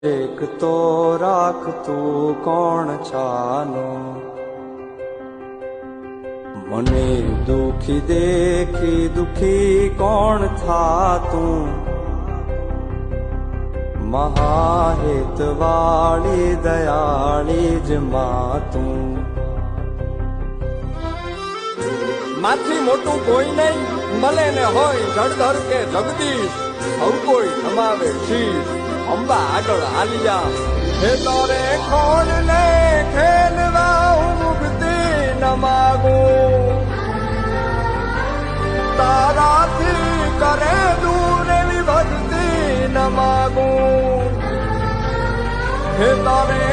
એક તો રાખતું કોણ છાનો, મને દુખી દેખી દુખી કોણ થાતું, મહાહેત વાળી દયાળી જ માતું. માથી મોટું કોઈ નહીં, મળે ને હોય જળધર કે જગદીશ, સૌ કોઈ નમાવે શીશ. અંબા આગળ આલિયા હે તારે ખોલ ને ખેલવા ઉગતી ન માગું, તારાથી કરે દૂર એવી ભક્તિ ન માગું. હે તારે